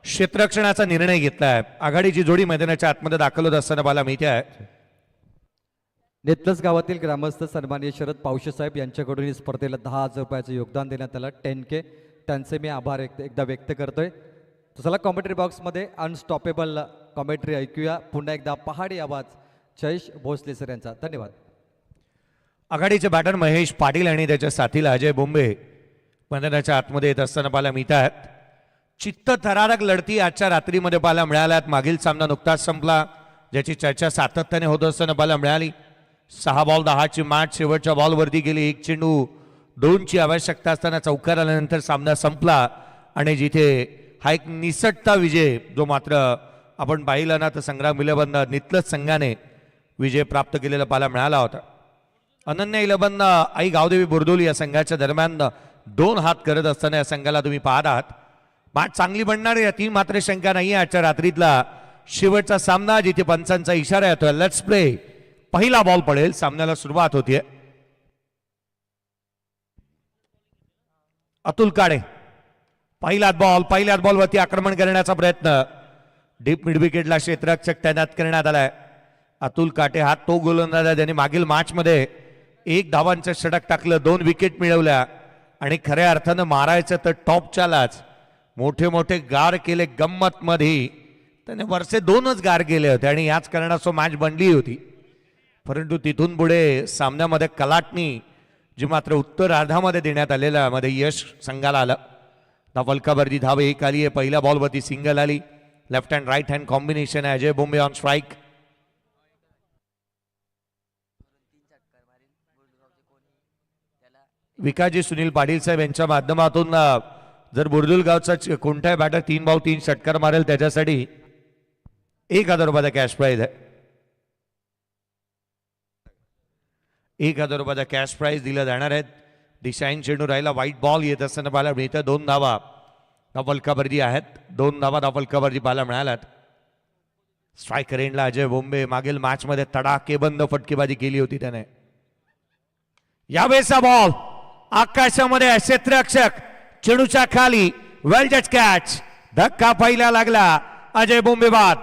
क्षेत्ररक्षणाचा निर्णय घेतलाय. आघाडीची जोडी मैदानाच्या आतमध्ये दाखल होत असताना पाहायला मिळते आहे. नेतलस गावातील ग्रामस्थ सन्माननीय शरद पावशे साहेब यांच्याकडून या स्पर्धेला 10,000 रुपयाचं योगदान देण्यात आलं. 10K त्यांचे मी आभार एकदा व्यक्त करतोय. तर चला कॉमेंट्री बॉक्समध्ये अनस्टॉपेबल कॉमेंट्री ऐकूया. पुन्हा एकदा पहाडी आवाज जयेश भोसले सर यांचा. धन्यवाद. आघाडीचे बॅटर महेश पाटील आणि त्याच्या साथीला अजय बोंबे मैदानाच्या आतमध्ये येत असताना पाहायला मिळत आहेत. चित्तथरारक लढती आजच्या रात्रीमध्ये पाहायला मिळाल्यात. मागील सामना नुकताच संपला, ज्याची चर्चा सातत्याने होत असताना पाहायला मिळाली. 6 बॉल 10ची मॅच शेवटच्या बॉलवरती गेली. 1 चेंडू 2ची आवश्यकता असताना चौकार आल्यानंतर सामना संपला आणि जिथे हा एक निसटता विजय जो मात्र आपण पाहिला ना तर संग्राम विलबंद नितलस संघाने विजय प्राप्त केलेला पाहायला मिळाला होता. अनन्या इलेव्हन आई गावदेवी बुरदोली या संघाच्या दरम्यान 2 हात करत असताना या संघाला तुम्ही पाहत आहात. मॅच चांगली बनणार याची मात्र शंका नाही. आजच्या रात्रीतला शेवटचा सामना जिथे पंचांचा इशारा येतोय लेट्स प्ले. पहिला बॉल पडेल. सामन्याला सुरुवात होतीये. अतुल काळे पहिल्याच बॉलवरती आक्रमण करण्याचा प्रयत्न. डीप मिड विकेटला क्षेत्ररक्षक तैनात करण्यात आलाय. अतुल काटे हा तो गोलंदाज आहे ज्याने मागील मॅच मध्ये 1 धावांचं षटक टाकलं, 2 विकेट मिळवल्या आणि खऱ्या अर्थानं मारायचं तर टॉपच्यालाच मोठे मोठे गार केले. गंमत मध्ये त्याने वरचे 2च गार केले होते आणि याच कारणास्तव मॅच बनली होती. परंतु तिथून पुढे सामन्यामध्ये कलाटणी जी मात्र उत्तरार्धामध्ये देण्यात आलेल्या मध्ये यश संघाला आलं. फलकावरती धाव 1 आली आहे. पहिल्या बॉलवरती सिंगल आली. Left hand right hand combination आहे. Ajay Bombe on strike. विकासजी सुनील पाटील साहेब यांच्या माध्यमातून जर बुरदुलगावचा कोणताही बॅटर 3 बॉल 3 षटकार मारेल त्याच्यासाठी 1,000 रुपयाचा कॅश प्राईज आहे. 1,000 रुपयाचा कॅश प्राईज दिला जाणार आहे. दिशाईन चेंडू राहिला. व्हाईट बॉल येत असताना पाहायला मिळतं. 2 धावा फलकावरती आहेत. 2 धावा फलकावरती पाहायला मिळाल्यात. स्ट्रायकर एंडला अजय बोंबे. मागील मॅच मध्ये तडाखेबंद फटकेबाजी केली होती त्याने. यावेळेचा बॉल आकाशामध्ये क्षेत्ररक्षक चेंडूच्या खाली. वेल जज कॅच. धक्का पहिला लागला. अजय बोंबे बाद.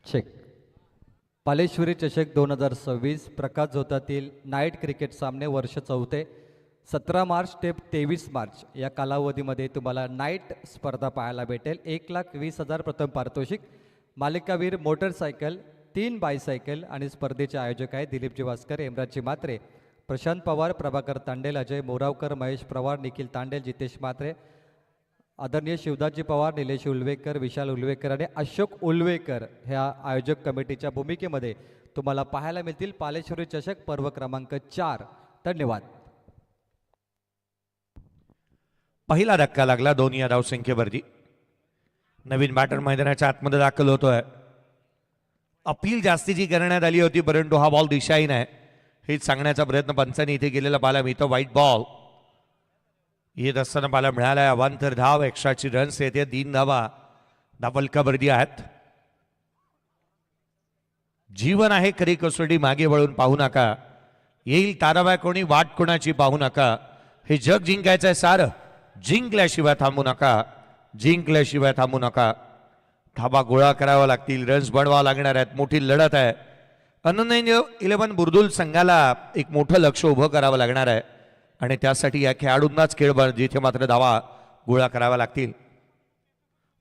चेक. पालेश्वरी चषक 2026 प्रकाश झोतातील नाईट क्रिकेट सामने वर्ष 4. 17 मार्च ते 23 मार्च या कालावधीमध्ये तुम्हाला नाईट स्पर्धा पाहायला भेटेल. 1,20,000 प्रथम पारितोषिक. मालिकावीर मोटरसायकल, 3 बायसायकल आणि स्पर्धेचे आयोजक आहेत दिलीपजी वास्कर, हेमराजजी म्हात्रे, प्रशांत पवार, प्रभाकर तांडेल, अजय मोरावकर, महेश पवार, निखिल तांडेल, जितेश म्हात्रे, आदरणीय शिवदासजी पवार, निलेश उल्वेकर, विशाल उल्वेकर आणि अशोक उल्वेकर ह्या आयोजक कमिटीच्या भूमिकेमध्ये तुम्हाला पाहायला मिळतील. पालेश्वरी चषक पर्व क्रमांक 4. धन्यवाद. पहिला धक्का लागला. 2 या धावसंख्येवरती. नवीन बॅटर मैदानाच्या आतमध्ये दाखल होतोय. अपील जास्तीची करण्यात आली होती परंतु हा बॉल दिशाहीन आहे हेच सांगण्याचा प्रयत्न पंचांनी इथे केलेला पाहायला मिळतो. व्हाईट बॉल येत असताना पाहायला मिळाला. अवांतर धाव. एक्स्ट्राची रन्स येते. 3 धावा फलकावरती आहेत. जीवन आहे खरी कसोटी. मागे वळून पाहू नका. येईल ताराबाय कोणी. वाट कोणाची पाहू नका. हे जग जिंकायचं आहे सारं. जिंकल्याशिवाय थांबू नका. जिंकल्याशिवाय थांबू नका. धाबा गोळा करावा लागतील. रन्स बनवावं लागणार आहेत. मोठी लढत आहे. अनन्या इलेव्हन बुरदुल संघाला एक मोठं लक्ष उभं करावं लागणार आहे आणि त्यासाठी या खेळाडूंनाच खेळ जिथे मात्र धावा गोळा करावा लागतील.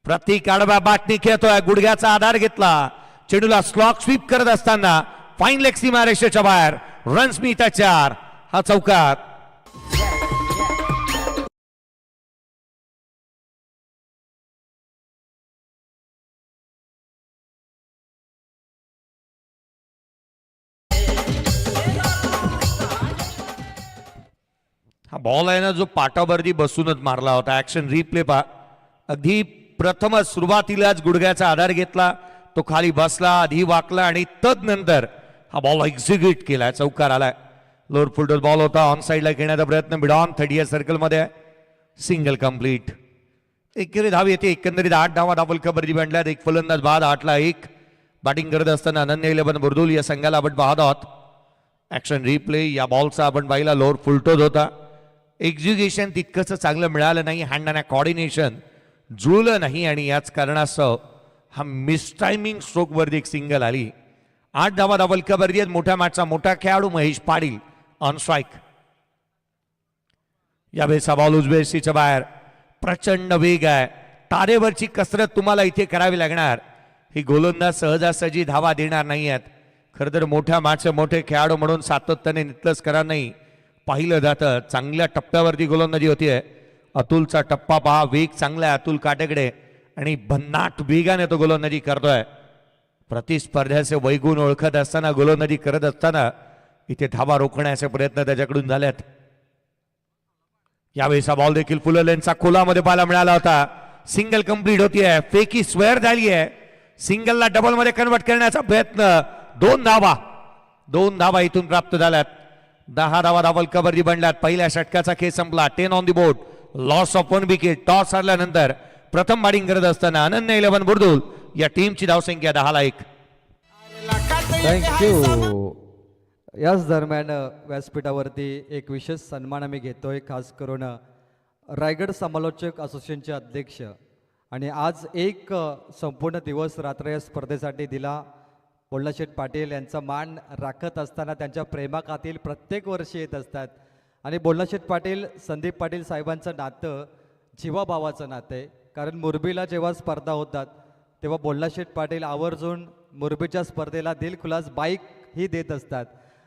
प्रतीक आडवा बाटणी खेळतोय. गुडघ्याचा आधार घेतला. चेंडूला स्लॉक स्वीप करत असताना फाईन लेग सीमा रेषेच्या बाहेर. रन्स मिळतात 4. हा चौकार. हा बॉल आहे ना जो पाटावरती बसूनच मारला होता. ऍक्शन रिप्ले पा. अगदी प्रथमच सुरुवातीलाच गुडघ्याचा आधार घेतला. तो खाली बसला. आधी वाकला आणि तदनंतर हा बॉल एक्झिक्यूट केला. चौकार आलाय. लोअर फुलटॉस बॉल होता. ऑन साईडला घेण्याचा प्रयत्न. मिड ऑन 30 सर्कल मध्ये. Single complete. एकेरी धाव येते. एकंदरीत 8 धावा धावफलकावरती बनल्यात. एक फलंदाज बाद, 8ला 1. बॅटिंग करत असताना अनन्य 11 बुर्दुल या संघाला आपण पाहत आहोत. ॲक्शन रिप्ले या बॉलचा आपण पाहिला लोअर फुलटोज होता. एक्झिक्युशन तितकंच चांगलं मिळालं नाही. हँड अँड कॉर्डिनेशन जुळलं नाही आणि याच कारणास्तव हा मिसटायमिंग स्ट्रोकवरती एक सिंगल आली. 8 धावा धावफलकावरती आहेत. मोठ्या मॅचचा मोठा खेळाडू महेश पाटील ऑन स्ट्राईक. यावेळेचा बॉल उजव्या बाहेर. प्रचंड वेग आहे. तारेवरची कसरत तुम्हाला इथे करावी लागणार. ही गोलंदाज सहजासहजी धावा देणार नाही आहेत. खरं तर मोठ्या मॅचचे मोठे खेळाडू म्हणून सातत्याने नितलसकरांना नाही पाहिलं जातं. चांगल्या टप्प्यावरती गोलंदाजी होतीये. अतुलचा टप्पा पहा, वेग चांगला आहे अतुल काटेकडे आणि भन्नाट वेगाने तो गोलंदाजी करतोय. प्रतिस्पर्ध्याचे वैगुण ओळखत असताना गोलंदाजी करत असताना इथे धावा रोखण्याचे प्रयत्न त्याच्याकडून झालेत. यावेळेचा बॉल देखील फुल लेनचा खोलामध्ये पाहायला मिळाला होता. सिंगल कंप्लीट होतीये. फेकी स्क्वेअर झाली आहे. सिंगलला डबल मध्ये कन्वर्ट करण्याचा प्रयत्न. 2 धावा इथून प्राप्त झाल्यात. 10 धावा धावफलकावरती बनल्यात. पहिल्या षटकाचा खेळ संपला. 10 on the board. Loss of 1 wicket. Toss हरल्यानंतर प्रथम बॅटिंग करत असताना अनन्य 11 बुर्दुल या टीमची धावसंख्या 10ला 1. थँक्यू. याच दरम्यान व्यासपीठावरती एक विशेष सन्मान आम्ही घेतोय, खास करून रायगड समालोचक असोसिएशनचे अध्यक्ष. आणि आज एक संपूर्ण दिवस रात्र या स्पर्धेसाठी दिला. बोल्लाशेठ पाटील यांचा मान राखत असताना त्यांच्या प्रेमाखातील प्रत्येक वर्षी येत असतात. आणि बोल्लाशेठ पाटील संदीप पाटील साहेबांचं नातं जीवाभावाचं नातं आहे. कारण मुरबीला जेव्हा स्पर्धा होतात तेव्हा बोल्लाशेठ पाटील आवर्जून मुरबीच्या स्पर्धेला दिलखुलास बाईक ही देत असतात.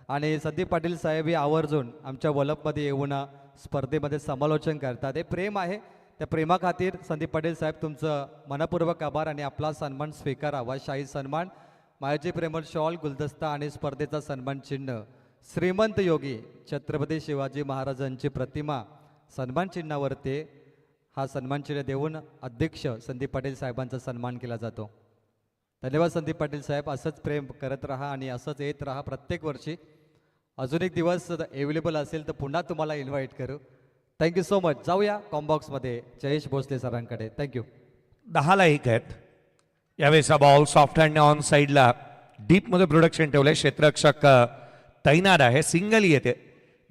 आणि संदीप पाटील साहेब हे आवर्जून आमच्या वलपमध्ये येऊन स्पर्धेमध्ये समालोचन करतात. हे प्रेम आहे. त्या प्रेमाखातीर संदीप पाटील साहेब तुमचं मनपूर्वक आभार आणि आपला सन्मान स्वीकारावा. शाही सन्मान, मायाजी प्रेमळ शॉल, गुलदस्ता आणि स्पर्धेचा सन्मान चिन्ह. श्रीमंत योगी छत्रपती शिवाजी महाराजांची प्रतिमा सन्मान चिन्हावरती हा सन्मान चिन्ह देऊन अध्यक्ष संदीप पाटील साहेबांचा सन्मान केला जातो. धन्यवाद संदीप पाटील साहेब. असंच प्रेम करत राहा आणि असंच येत राहा प्रत्येक वर्षी. अजून एक दिवस अवेलेबल असेल तर पुन्हा तुम्हाला इन्व्हाइट करू. Thank you so much. जाऊया कॉम्बॉक्समध्ये जयेश भोसले सरांकडे. थँक्यू. 10ला 1 आहेत. यावेळेचा बॉल सॉफ्ट हँडने ऑन साईडला डीपमध्ये प्रोडक्शन ठेवलंय. क्षेत्ररक्षक तैनात आहे. सिंगल येते.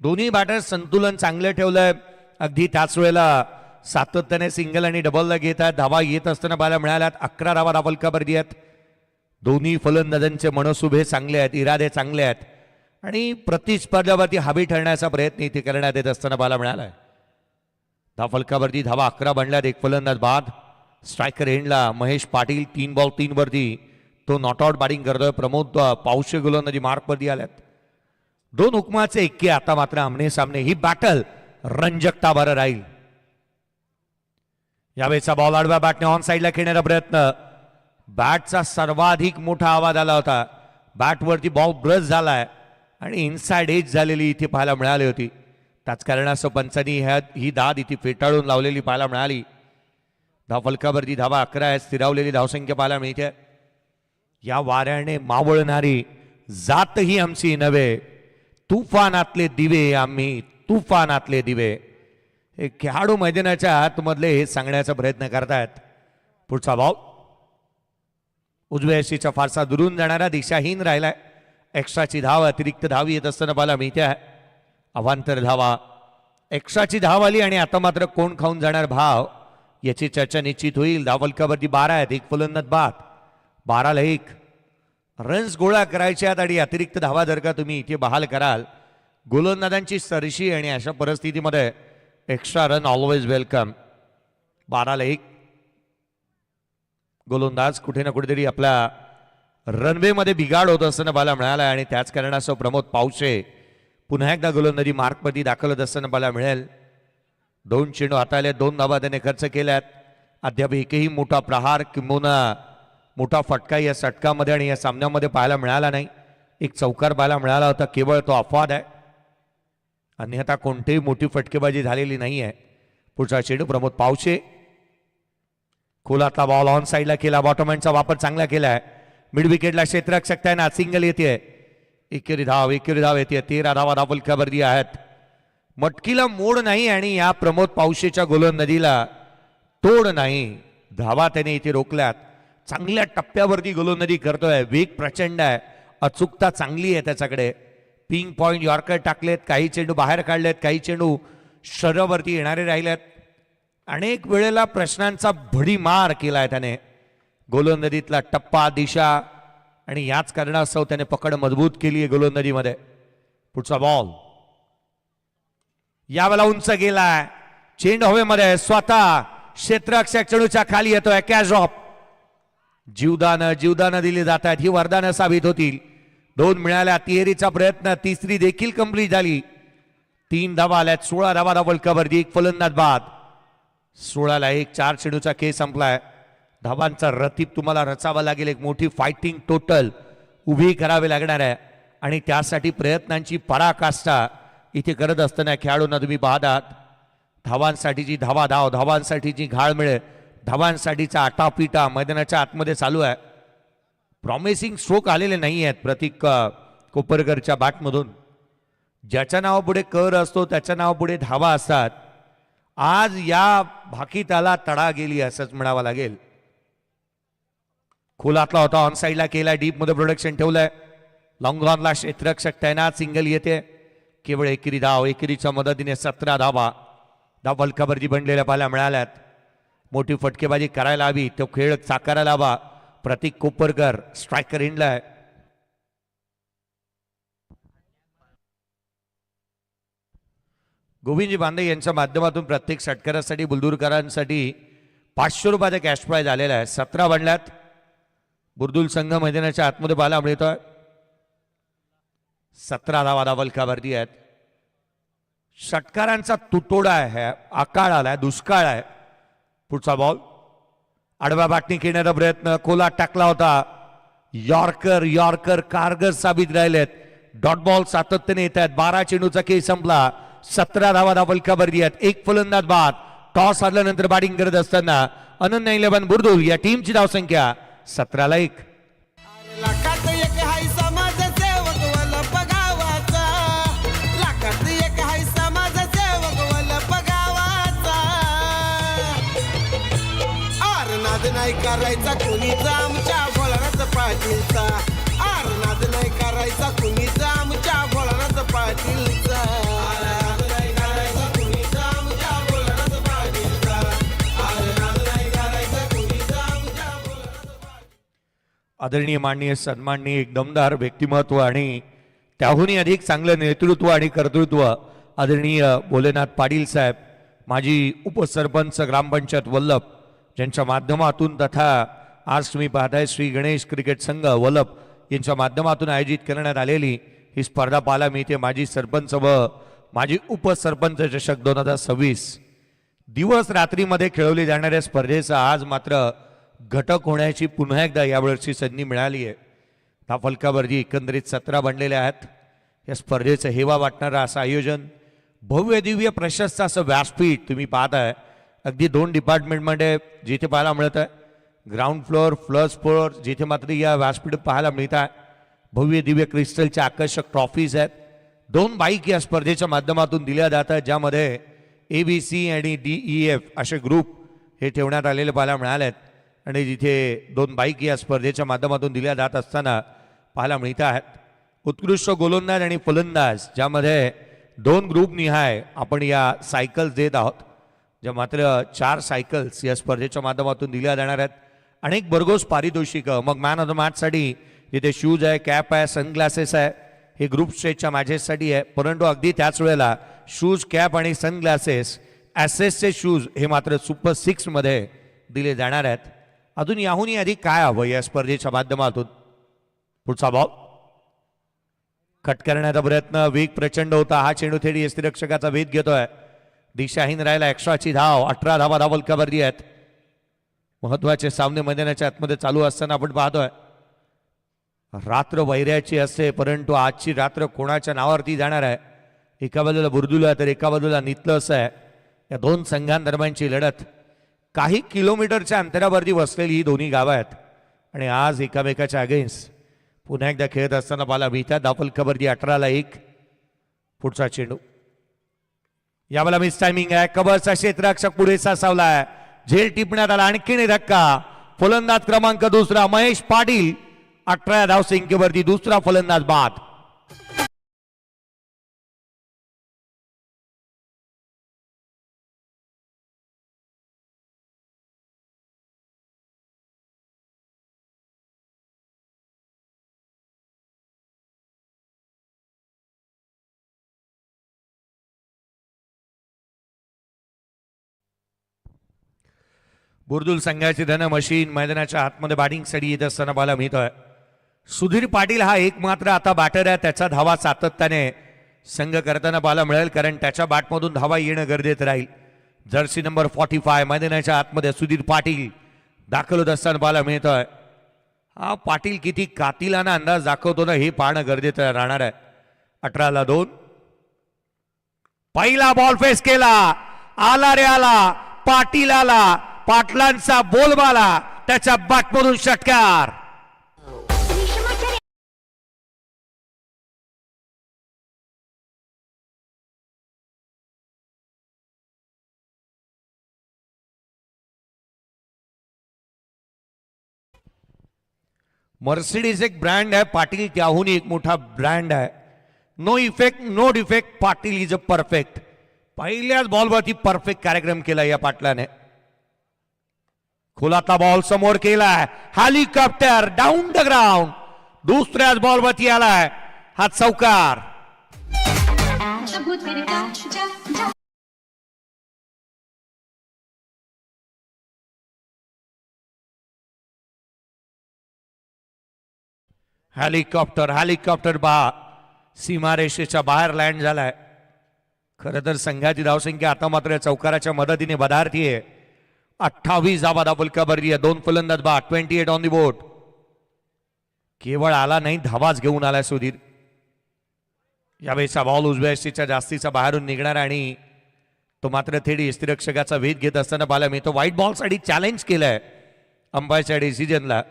दोन्ही बॅटर संतुलन चांगलं ठेवलंय. अगदी त्याच वेळेला सातत्याने सिंगल आणि डबलला घेत आहेत. धावा येत असताना पाहायला मिळाल्यात. 11 धावा धावफलकावरती आहेत. दोन्ही फलंदाजांचे मनसुभे चांगले आहेत, इरादे चांगले आहेत आणि प्रतिस्पर्ध्यावरती हावी ठरण्याचा प्रयत्न इथे करण्यात येत असताना पाहायला मिळालाय. धावफलकावरती धावा 11 बनल्यात. एक फलंदाज बाद. स्ट्रायकर एंडला महेश पाटील 3 बॉल 3 वरती तो नॉट आउट बॅटिंग करतोय. प्रमोद पावशे गोलंदाजी मार्कवरती आल्यात. 2 हुकमाचे एक्के. आता मात्र आमने सामने. ही बॅटल रंजकता बरं राहील. यावेळेचा बॉल आडव्या बॅटने ऑन साईडला खेळण्याचा प्रयत्न. बॅटचा सर्वाधिक मोठा आवाज आला होता. बॅटवरती बॉल ब्रश झालाय आणि इनसाइड एज झालेली इथे पाहायला मिळाली होती. त्याच कारणास्तव पंचांनी ही दाद इथे फेटाळून लावलेली पाहायला मिळाली. धावफलकावरती धावा 11 आहे. स्थिरावलेली धावसंख्या पाहायला मिळते. या वाऱ्याने मावळणारी जात ही आमची नव्हे, तुफानातले दिवे आम्ही, तुफानातले दिवे. हे खेळाडू मैदानाच्या आतमधले हे सांगण्याचा प्रयत्न करतायत. पुढचा बॉल उजव्या यशीचा फारसा दुरून जाणारा, दिशाहीन राहिलाय. एक्स्ट्राची धाव, अतिरिक्त धाव येत असताना पाहायला मिळते आहे. अवांतर धावा, एक्स्ट्राची धाव आली आणि आता मात्र कोण खाऊन जाणार भाव याची चर्चा निश्चित होईल. धावफलकावरती 12 आहेत. एक फलंदाज बाद. 12ला 1 रन्स गोळा करायचे आहेत आणि अतिरिक्त धावा जर का तुम्ही इथे बहाल कराल, गोलंदाजांची सरशी आणि अशा परिस्थितीमध्ये एक्स्ट्रा रन ऑलवेज वेलकम. 12ला 1 गोलंदाज कुठे ना कुठेतरी आपल्या रनवेमध्ये बिघाड होत असताना पाहायला मिळाला आणि त्याच कारणास्तव प्रमोद पावशे पुन्हा एकदा गोलंदाजी मार्कमध्ये दाखल होत असताना पाहायला मिळेल. 2 चेंडू हाताळले, 2 धावा त्याने खर्च केल्यात. अद्याप एकही मोठा प्रहार किंबहुना मोठा फटका या षटकामध्ये आणि या सामन्यामध्ये पाहायला मिळाला नाही. एक चौकार पाहायला मिळाला होता, केवळ तो अपवाद आहे. अन्यथा कोणतीही मोठी फटकेबाजी झालेली नाही आहे. पुढचा चेंडू प्रमोद पावशे, खोलातला बॉल ऑन साईडला केला. बॉटमहँडचा वापर चांगला केलाय. मिड विकेटला क्षेत्ररक्षक तैनात. सिंगल येते. एकेरी धाव येते. 13 धावा धावफलकावरती आहेत. मटकीला मोड नाही आणि या प्रमोद पावशेच्या गोलंदाजीला तोड नाही. धावा त्याने इथे रोखल्यात. चांगल्या टप्प्यावरती गोलंदाजी करतोय. वेग प्रचंड आहे. अचूकता चांगली आहे त्याच्याकडे. पिंग पॉइंट यॉर्कर टाकलेत. काही चेंडू बाहेर काढलेत. काही चेंडू शरीरावरती येणारे राहिलेत. अनेक वेळेला प्रश्नांचा भडीमार केलाय त्याने. गोलंदाजीतला टप्पा, दिशा आणि याच कारणास्तव त्याने पकड मजबूत केली आहे गोलंदाजीमध्ये. पुढचा बॉल यावेळेला उंच गेलाय. चेंडू हवेमध्ये. स्वतः क्षेत्ररक्षक चेंडूच्या खाली येतोय. Catch drop. जीवदानं दिली जात आहेत. ही वरदानं साबित होतील. 2 मिळाल्या. तिहेरीचा प्रयत्न. तिसरी देखील कंप्लीट झाली. 3 धावा आल्यात. 16 धावा वर्ल्ड कपवरती. 1 फलंदाज बाद. 16ला 1. 4 चेंडूचा खेळ संपलाय. धावांचा रतीब तुम्हाला रचावा लागेल. एक मोठी फायटिंग टोटल उभी करावी लागणार आहे आणि त्यासाठी प्रयत्नांची पराकाष्ठा इथे करत असताना खेळाडूंना तुम्ही पाहत आहात. धावांसाठीची धावाधाव, धावांसाठीची घाळमेळ, धावांसाठीचा आटापिटा मैदानाच्या आतमध्ये चालू आहे. प्रॉमिसिंग स्ट्रोक आलेले नाही आहेत प्रतीक कोपरकरच्या बॅटमधून. ज्याच्या नावापुढे कर असतो त्याच्या नावापुढे धावा असतात. आज या भाकीताला तडा गेली असंच म्हणावं लागेल. खोलातला होता. ऑन साईडला केलाय. डीप मध्ये प्रोडक्शन ठेवलंय. लॉंग ऑनला क्षेत्ररक्षक तैनात. सिंगल येते. केवळ एकेरी धाव. एकेरीच्या मदतीने 17 धावा वर्ल्ड कपवरती बनलेल्या पाहायला मिळाल्यात. मोठी फटकेबाजी करायला हवी. तो खेळ साकारायला हवा. प्रतीक कोपरकर स्ट्रायकर हिंडलाय. गोविंदजी बांदे यांच्या माध्यमातून प्रत्येक षटकारासाठी बुलदुरकरांसाठी 500 रुपयाचा कॅश प्राइज आलेला आहे. 17 बनल्यात. बुर्दुल संघ मैदानाच्या आतमध्ये पाहायला मिळतोय. 17 धावा वर्ल्ड कपवरती आहेत. षटकारांचा तुटोडा आहे. आकाळ आलाय. दुष्काळ आहे. पुढचा बॉल आडव्या बाटणी खेळण्याचा प्रयत्न. खोला टाकला होता. यॉर्कर कारगर साबित राहिलेत. डॉट बॉल सातत्याने येत आहेत. 12 चेंडूचा खेळ संपला. 17 धावा वर्ल्ड कपवरती आहेत. 1 फलंदाज बाद. टॉस हारल्यानंतर बॅटिंग करत असताना अनन्या 11 बुर्दुल या टीमची धावसंख्या 17ला 1. नाही करायचा कुणीचा आमच्या भोळानाथ पाटीलचा. आर नाद नाही करायचा कुणीचा आमच्या भोळानाथ पाटीलचा. आदरणीय माननीय सन्माननीय एक दमदार व्यक्तिमत्व आणि त्याहूनही अधिक चांगलं नेतृत्व आणि कर्तृत्व आदरणीय भोलेनाथ पाटील साहेब, माजी उपसरपंच ग्रामपंचायत वल्लभ, ज्यांच्या माध्यमातून तथा आज तुम्ही पाहताय श्री गणेश क्रिकेट संघ वल्लभ यांच्या माध्यमातून आयोजित करण्यात आलेली ही स्पर्धा पाहायला मिळते. माजी सरपंच व माजी उपसरपंच चषक 2026 दिवस रात्रीमध्ये खेळवली जाणाऱ्या स्पर्धेचा आज मात्र घटक होण्याची पुन्हा एकदा यावर्षी संधी मिळाली आहे. त्या फलकावरती एकंदरीत 17 बनलेले आहेत. या स्पर्धेचं हेवा वाटणारं असं आयोजन, भव्य दिव्य प्रशस्त असं व्यासपीठ तुम्ही पाहताय. अगदी 2 डिपार्टमेंटमध्ये जिथे पाहायला मिळत आहे, ग्राउंड फ्लोअर, फर्स्ट फ्लोअर, जिथे मात्र या व्यासपीठ पाहायला मिळत आहे. भव्य दिव्य क्रिस्टलच्या आकर्षक ट्रॉफीज आहेत. 2 बाईक या स्पर्धेच्या माध्यमातून दिल्या जातात, ज्यामध्ये ABC आणि DEF असे ग्रुप हे ठेवण्यात आलेले पाहायला मिळाले आहेत. आणि जिथे 2 बाईक या स्पर्धेच्या माध्यमातून दिल्या जात असताना पाहायला मिळत आहेत. उत्कृष्ट गोलंदाज आणि फलंदाज, ज्यामध्ये 2 ग्रुप निहाय आपण या सायकल्स देत आहोत, ज्या मात्र 4 सायकल्स या स्पर्धेच्या माध्यमातून दिल्या जाणार आहेत. अनेक भरघोस पारितोषिकं, मग मॅन ऑफ द मॅचसाठी जिथे शूज आहे, कॅप आहे, सनग्लासेस आहे, हे ग्रुप स्टेजच्या मॅचेससाठी आहे. परंतु अगदी त्याच वेळेला शूज, कॅप आणि सनग्लासेस, ॲसेसचे शूज हे मात्र सुपर 6 मध्ये दिले जाणार आहेत. अजून याहूनही अधिक काय हवं या स्पर्धेच्या माध्यमातून? पुढचा बॉल कट करण्याचा प्रयत्न, वेग प्रचंड होता. हा चेंडू थेट यष्टिरक्षकाचा वेध घेतोय. दिशाहीन राहिला. एक्स्ट्राची धाव, 18 धावा धावल कबरली आहेत. महत्वाचे सामने मैदानाच्या आतमध्ये चालू असताना आपण पाहतोय. रात्र वैऱ्याची असते, परंतु आजची रात्र कोणाच्या नावावरती जाणार आहे? एका बाजूला बुर्दुला तर एका बाजूला नितलस आहे. या 2 संघांदरम्यानची लढत काही किलोमीटरच्या अंतरावरती वसलेली ही दोन्ही गावं आहेत आणि आज एकामेकाच्या अगेन्स्ट पुन्हा एकदा खेळत असताना पाहायला मिळतात. धावल कबरदी 18ला 1. पुढचा चेंडू यावेळेला मिस टायमिंग आहे. कबरचा क्षेत्ररक्षक पुढे सावला आहे. झेल टिपण्यात आला. आणखीन एक धक्का. फलंदाज क्रमांक दुसरा महेश पाटील 18 धावसंख्येवरती दुसरा फलंदाज बाद. बुर्दुल संघाची धन मशीन मैदानाच्या आतमध्ये बॅटिंगसाठी येत असताना पाहायला मिळतोय. सुधीर पाटील हा एकमात्र आता बॅटर आहे. त्याचा धावा सातत्याने संघ करताना पाहायला मिळेल, कारण त्याच्या बॅटमधून धावा येणं गरजेचं राहील. जर्सी नंबर 45 मैदानाच्या आतमध्ये सुधीर पाटील दाखल होत असताना पाहायला मिळतोय. हा पाटील किती कातिलाना अंदाज दाखवतो ना, हे पाहणं गरजेचं राहणार आहे. 18-2. पहिला बॉल फेस केला. आला रे आला. पाटील आला. पाटलांचा बोलबाला. त्याच्या बॅटमधून षटकार. मर्सिडीज एक ब्रँड आहे, पाटील त्याहून एक मोठा ब्रँड आहे. No effect no defect, Patil is a perfect. पहिल्याच बॉलवरती परफेक्ट कार्यक्रम केला या पाटलाने. खुलाता बॉल समोर केलाय. Helicopter down the ground. दुसऱ्याच बॉलवरती आलाय हा चौकार. हेलिकॉप्टर बा सीमारेषेच्या बाहेर लँड झालाय. खरं तर संघाची धावसंख्या आता मात्र चौकाराच्या मदतीने बधारती आहे. 28 धावा फलका भरली आहे. 2 फलंदाज बाद. 28 ऑन दी बोर्ड. केवळ आला नाही, धावाच घेऊन आलाय सुधीर. यावेळेचा बॉल उजव्या यष्टीच्या जास्तीचा बाहेरून निघणार आणि तो मात्र थेट यष्टीरक्षकाचा वेध घेत असताना पाहायला मिळतो. व्हाईट बॉलसाठी चॅलेंज केलंय अंपायरच्या डिसिजनला.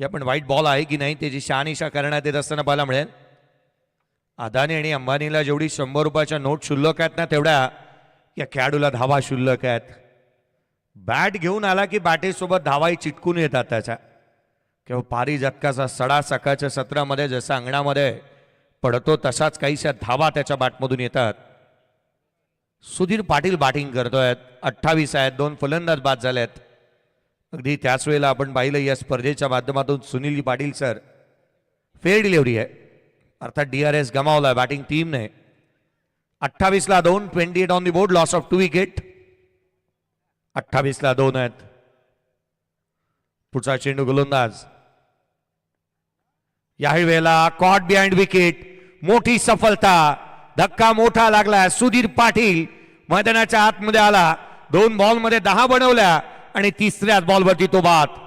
या पण व्हाईट बॉल आहे की नाही त्याची शहानिशा करण्यात येत असताना पाहायला मिळेल. अदानी आणि अंबानीला जेवढी 100 रुपयाच्या नोट शुल्लक आहेत ना, तेवढ्या या खेळाडूला धावा शुल्लक आहेत. बॅट घेऊन आला की बॅटेसोबत धावाही चिटकून येतात त्याच्या. किंवा पारिजातकाचा सडा सकाळच्या सत्रामध्ये जसा अंगणामध्ये पडतो तसाच काहीशा धावा त्याच्या बॅटमधून येतात. सुधीर पाटील बॅटिंग करतोय. 28 आहेत. 2 फलंदाज बाद झालेत. अगदी त्याच वेळेला आपण पाहिलं या स्पर्धेच्या माध्यमातून Sunil Patil sir fair delivery आहे, अर्थात DRS गमावला बॅटिंग टीमने. 28-2. 28 on the board. Loss of 2 wicket. 28-2 आहेत. पुढचा चेंडू गोलंदाज. याही वेळेला कॉट बिहाइंड विकेट. मोठी सफलता. धक्का मोठा लागला. सुधीर पाटील मैदानाच्या आतमध्ये आला. 2 बॉलमध्ये 10 बनवल्या आणि तिसऱ्याच बॉलवरती तो बाद.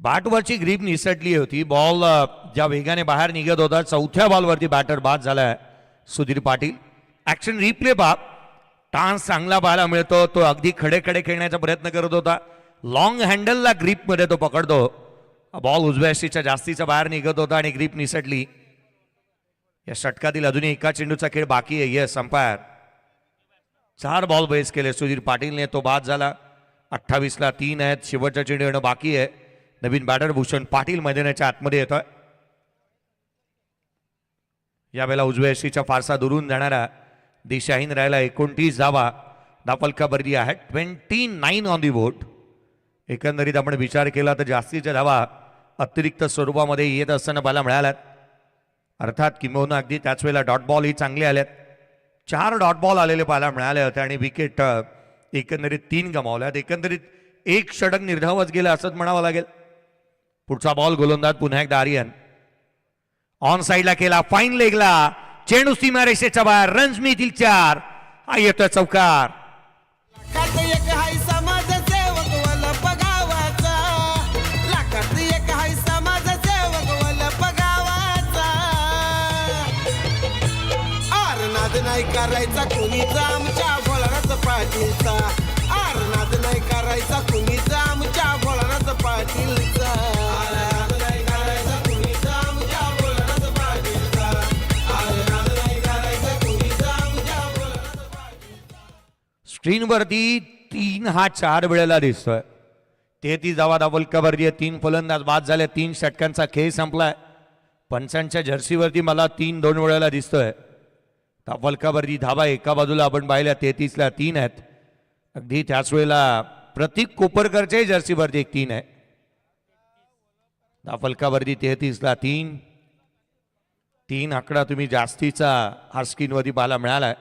बॅटवरची ग्रीप निसटली होती. बॉल ज्या वेगाने बाहेर निघत होता, चौथ्या बॉलवरती बॅटर बाद झालाय सुधीर पाटील. ऍक्शन रिप्ले पहा. टान्स चांगला पाहायला मिळतो. तो अगदी खडे खडे खेळण्याचा प्रयत्न करत होता. लॉंग हँडलला ग्रीपमध्ये तो पकडतो. बॉल उजव्या यष्टीच्या जास्तीचा बाहेर निघत होता आणि ग्रीप निसटली. या षटकातील अजूनही एका चेंडूचा खेळ बाकी आहे. Yes umpire. 4 बॉल बेस केले सुधीर पाटीलने. तो बाद झाला. 28-3 आहेत. शेवटचा चेंडू येणं बाकी आहे. नवीन बॅटर भूषण पाटील मैदानाच्या आतमध्ये येतोय. यावेळेला उजव्या यष्टीच्या फारसा दुरून जाणारा दिशाहीन राहिला. 29 धावा धापलका भरली आहे. 29 ऑन दी बोर्ड. एकंदरीत आपण विचार केला तर जास्तीच्या धावा अतिरिक्त स्वरूपामध्ये येत असताना पाहायला मिळाल्यात. अर्थात किंबहुना अगदी त्याच वेळेला डॉट बॉल ही चांगले आल्यात. 4 डॉट बॉल आलेले पाहायला मिळाले होते आणि विकेट एकंदरीत 3 गमावल्यात. एकंदरीत एक षटक निर्धावच गेलं असंच म्हणावं लागेल. पुढचा बॉल गोलंदाज पुन्हा एकदा आर्यन. ऑन साईडला केला. फाईन लेगला. चेंडू सीमारेषेच्या बाहेर. रन्स मिळतील 4. हा येतोय चौकार. लाखात एक हाय समाजसेवक वल बघावाचा. लाखात एक हाय नाही करायचा कुणीचा आमच्या भोळानाथ पाटीलचा आर नाद नाही करायचा कुणीचा आमच्या भोळानाथ पाटीलचा आर नाद नाही करायचा कुणीचा आमच्या भोळानाथ पाटीलचा आर नाद नाही करायचा कुणीचा आमच्या भोळानाथ पाटीलचा. स्क्रीनवरती 3 हा 4 वेळेला दिसतोय. 33 धावा फलकावरती 3 फलंदाज बाद झाले. 3 षटकांचा खेळ संपलाय. पंचांच्या जर्सीवरती मला 3 2 वेळेला दिसतोय. फलकावरती धावा एका बाजूला आपण पाहिल्या 33ला 3 आहेत. अगदी त्याच वेळेला प्रतीक कोपरकरच्या जर्सीवरती एक 3 आहे. फलकावरती 33ला 3 3 आकडा तुम्ही जास्तीचा हा स्क्रीनवरती पाहायला मिळालाय.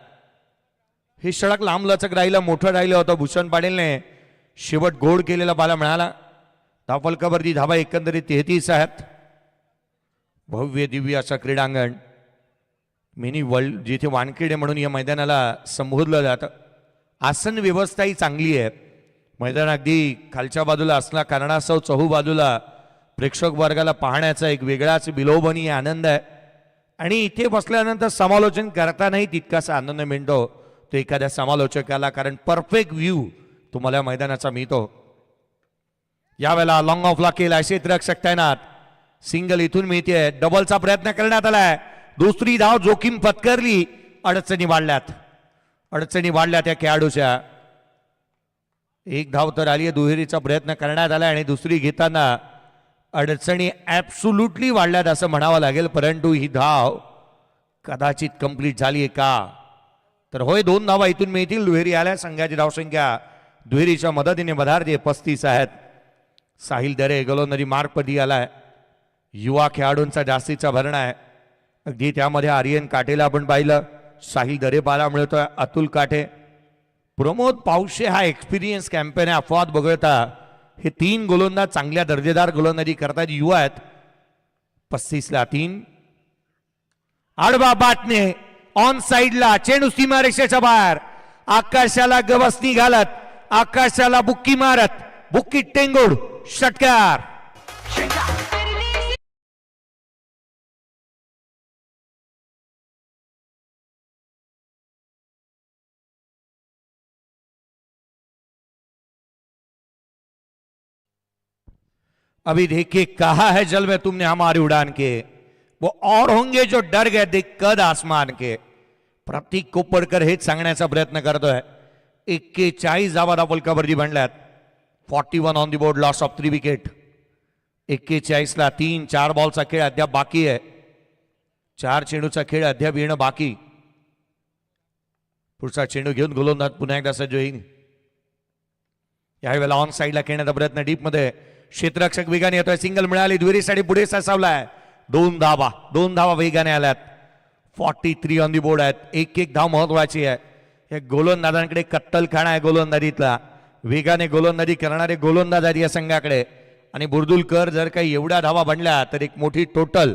हे षटक लांब लचक राहिलं, मोठं राहिलं होतं. भूषण पाटीलने शेवट गोड केलेला पाहायला मिळाला. फलकावरती धावा एकंदरीत 33 आहेत. भव्य दिव्य असं क्रीडांगण, मिनी वर्ल्ड, जिथे वानखेडे म्हणून या मैदानाला संबोधलं जातं. आसन व्यवस्थाही चांगली आहे. मैदान अगदी खालच्या बाजूला असल्या कारणास्तव चहू बाजूला प्रेक्षक वर्गाला पाहण्याचा एक वेगळाच विलोभनीय आनंद आहे. आणि इथे बसल्यानंतर समालोचन करतानाही तितकासा आनंद मिळतो तो एखाद्या समालोचकाला, कारण परफेक्ट व्ह्यू तुम्हाला मैदानाचा मिळतो. यावेळेला लॉंग ऑफला केला क्षेत्ररक्षक तैनात. सिंगल इथून मिळते. डबलचा प्रयत्न करण्यात आलाय. दुसरी धाव जोखीम पत्करली. अडचणी वाढल्या त्या खेळाडूच्या. एक धाव तर आली. दुहेरीचा प्रयत्न करण्यात आला आणि दुसरी घेताना अडचणी ऍब्सोल्युटली वाढल्यात असं म्हणावं लागेल. परंतु ही धाव कदाचित कंप्लीट झाली आहे का, तर होय, 2 धावा इथून मिळतील. दुहेरी आल्या. संघाची धावसंख्या दुहेरीच्या मदतीने वधारते. 35 आहेत. साहिल दरे गोलंदाजी मार्कपदी आलाय. युवा खेळाडूंचा जास्तीचा भरणा आहे. अगदी त्यामध्ये आर्यन काटेला आपण पाहिलं. साहिल दरे पाहायला मिळतोय. अतुल काटे, प्रमोद पावशे हा एक्सपिरियन्स कॅम्पेन आहे. अपवाद वगळता हे 3 गोलंदाज चांगल्या दर्जेदार गोलंदाजी करतात. युवा आहेत. 35ला 3. आडवा बाटने ऑन साइडला. चेंडू सीमारेषेच्या बाहेर. आकाशाला गवसणी घालत, आकाशाला बुक्की मारत, बुक्की टेंगोड, षटकार. अभी देखिए कहा है जल में तुमने हमारी उड़ान के, वो और होंगे जो डर गए देख कद आसमान के. प्रतीक कोपरकर हेच सांगण्याचा प्रयत्न करतोय. 41 धावा फलकावरती बनल्यात. 41 on the board. Loss of 3 wicket. 41ला 3. 4 बॉलचा खेळ अद्याप बाकी आहे. 4 चेंडूचा खेळ अद्याप येणं बाकी. पुढचा चेंडू घेऊन गोलंदाज पुन्हा एकदा सज्ज होईल. यावेळेला ऑन साईडला खेळण्याचा प्रयत्न डीप मध्ये. क्षेत्ररक्षक वेगाने येतोय. सिंगल मिळाली. दुहेरीसाठी पुढे ससावलाय. 2 धावा वेगाने आल्यात. 43 ऑन दी बोर्ड आहेत. एक धाव महत्वाची आहे. या गोलंदाजांकडे कत्तलखाना आहे गोलंदाजीतला. वेगाने गोलंदाजी करणारे गोलंदाज आहेत या संघाकडे. आणि बुर्दुलकर जर काही एवढ्या धावा बनल्या तर एक मोठी टोटल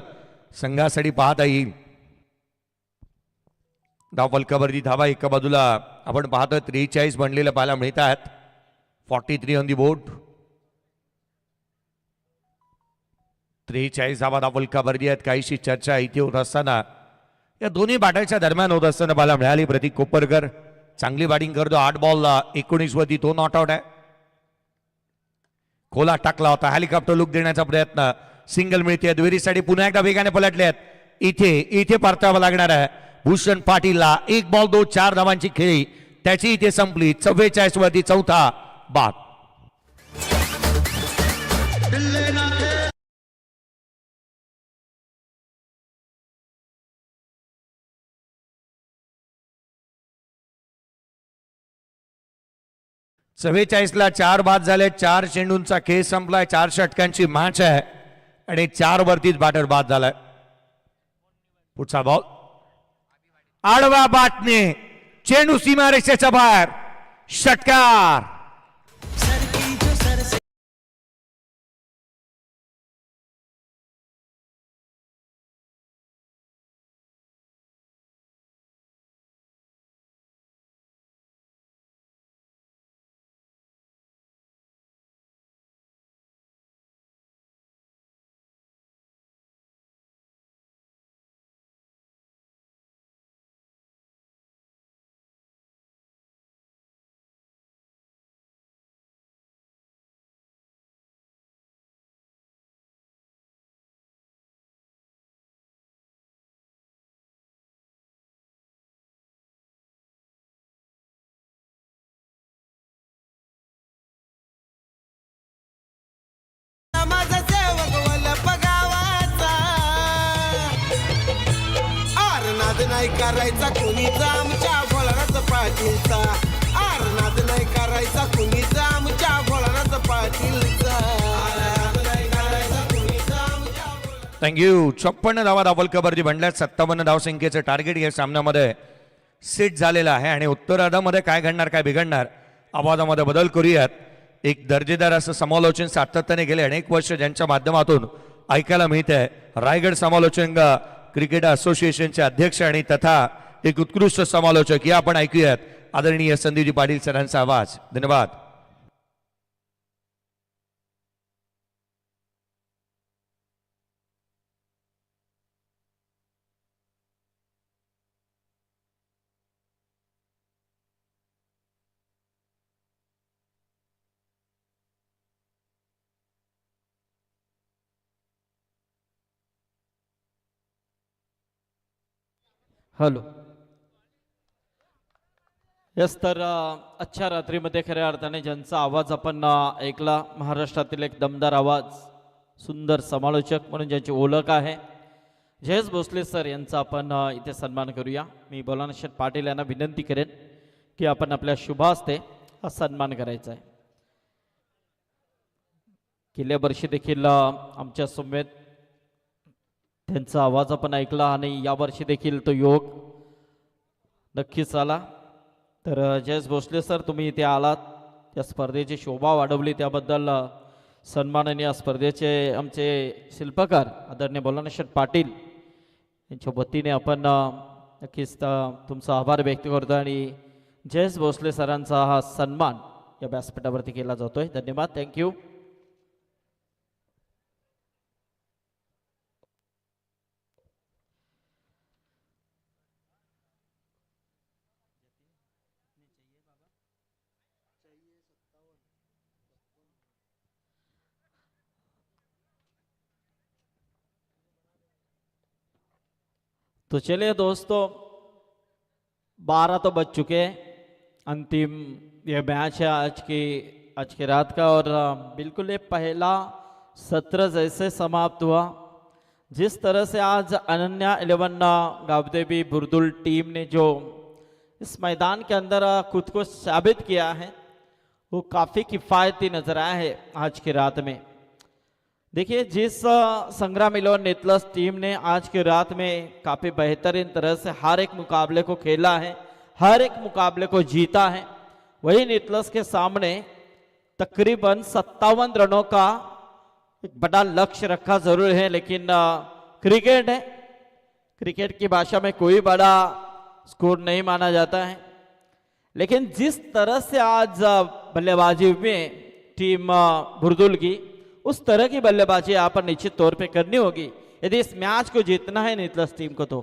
संघासाठी पाहता येईल. धाव फलकावरती धावा एका बाजूला आपण पाहतोय 43 बनलेलं पाहायला मिळत आहेत. 43 ऑन दी बोर्ड. 43 धावा धाव फलकावरती आहेत. काहीशी चर्चा इथे होत असताना या दोन्ही बॅटरच्या दरम्यान होत असताना पाहायला मिळाली. प्रतीक कोपरकर चांगली बॅटिंग करतो. 8 बॉलला 19 वरती तो नॉट आउट आहे. खोला टाकला होता. हेलिकॉप्टर लुक देण्याचा प्रयत्न. सिंगल मिळते. दुहेरीसाठी पुन्हा एकदा वेगाने पलटले आहेत. इथे परतावा लागणार आहे भूषण पाटीलला. 1 बॉल 2 4 धावांची खेळी त्याची इथे संपली. 44 वरती चौथा बाद. ला 4 बाद झाले. 4 चेंडूंचा खेळ संपलाय. 4 षटकांची मॅच आहे आणि 4 वरतीच बॅटर बाद झालाय. पुढचा बॉल आडवा बाटने. चेंडू सीमारेषेच्या बाहेर. षटकार. नाही करायचा कुणीच आमच्या भोळानाथ पाटीलचा आर नाद नाही करायचा कुणीच आमच्या भोळानाथ पाटीलचा नाद नाही करायचा कुणीच आमच्या भोळानाथ थँक्यू. 56 धावा धावलकबरजी बनल्यात. 57 धावसंख्येचं टार्गेट या सामन्यामध्ये सेट झालेलं आहे आणि उत्तरार्धामध्ये काय घडणार काय बिघडणार आवाजामध्ये बदल करूयात. एक दर्जेदार असं समालोचन सातत्याने गेले अनेक वर्ष ज्यांच्या माध्यमातून ऐकायला मिळत आहे. रायगड समालोचन क्रिकेट असोसिएशनचे अध्यक्ष आणि तथा एक उत्कृष्ट समालोचक या आपण ऐकूयात आदरणीय संदीपजी पाटील सरांचा आवाज. धन्यवाद. हॅलो. यस तर आजच्या रात्रीमध्ये खऱ्या अर्थाने ज्यांचा आवाज आपण ऐकला, महाराष्ट्रातील एक दमदार आवाज, सुंदर समालोचक म्हणून ज्याची ओळख आहे, जयेश भोसले सर यांचा आपण इथे सन्मान करूया. मी बोलाना पाटील यांना विनंती करेन की आपण आपल्या शुभ हस्ते हा सन्मान करायचा आहे. गेल्या वर्षी देखील आमच्या समेत त्यांचा आवाज आपण ऐकला आणि यावर्षी देखील तो योग नक्कीच आला. तर जयेश भोसले सर, तुम्ही इथे आलात, त्या स्पर्धेची शोभा वाढवली, त्याबद्दल सन्मान. आणि या स्पर्धेचे आमचे शिल्पकार आदरणीय बोलाना पाटील यांच्या वतीने आपण नक्कीच तुमचा आभार व्यक्त करतो आणि जयेश भोसले सरांचा हा सन्मान या व्यासपीठावरती केला जातोय. धन्यवाद. थँक्यू. तो चलिए दोस्तों, 12 तो बज चुके हैं. अंतिम ये मैच है आज की रात का और बिल्कुल ये पहला सत्र जैसे समाप्त हुआ. जिस तरह से आज अनन्या 11 गावदेवी बुरदुल टीम ने जो इस मैदान के अंदर खुद को साबित किया है, वो काफ़ी किफ़ायती नजर आया है आज की रात में. देखिए, जिस संग्राम 11 नेतलस टीम ने आज की रात में काफ़ी बेहतरीन तरह से हर एक मुकाबले को खेला है, हर एक मुकाबले को जीता है, वही नेतलस के सामने तकरीबन 57 रनों का एक बड़ा लक्ष्य रखा जरूर है. लेकिन क्रिकेट है, क्रिकेट की भाषा में कोई बड़ा स्कोर नहीं माना जाता है. लेकिन जिस तरह से आज बल्लेबाजी में टीम बुरदुल की, उस तरह की बल्लेबाजी यहाँ पर निश्चित तौर पे करनी होगी यदि इस मैच को जीतना है नेतलस टीम को. तो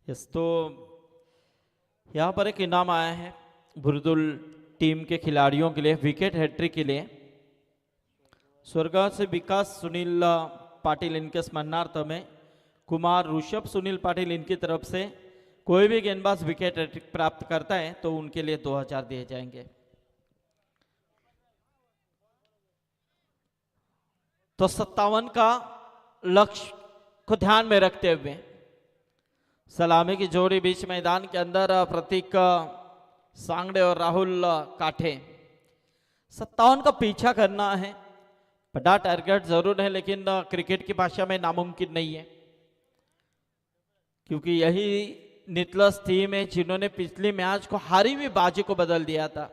यस, तो यहाँ पर एक इनाम आया है बुरदुल टीम के खिलाड़ियों के लिए, विकेट हैट्रिक के लिए. स्वर्गीय से विकास सुनील पाटिल इनके स्मरणार्थ में कुमार ऋषभ सुनील पाटिल इनकी तरफ से कोई भी गेंदबाज विकेट हैट्रिक प्राप्त करता है तो उनके लिए 2000 दिए जाएंगे. तो 57 का लक्ष्य को ध्यान में रखते हुए सलामी की जोड़ी बीच मैदान के अंदर प्रतीक सांगड़े और राहुल काठे 57 का पीछा करना है. बड़ा टारगेट जरूर है, लेकिन क्रिकेट की भाषा में नामुमकिन नहीं है, क्योंकि यही निकलस टीम है जिन्होंने पिछली मैच को हारी हुई बाजी को बदल दिया था।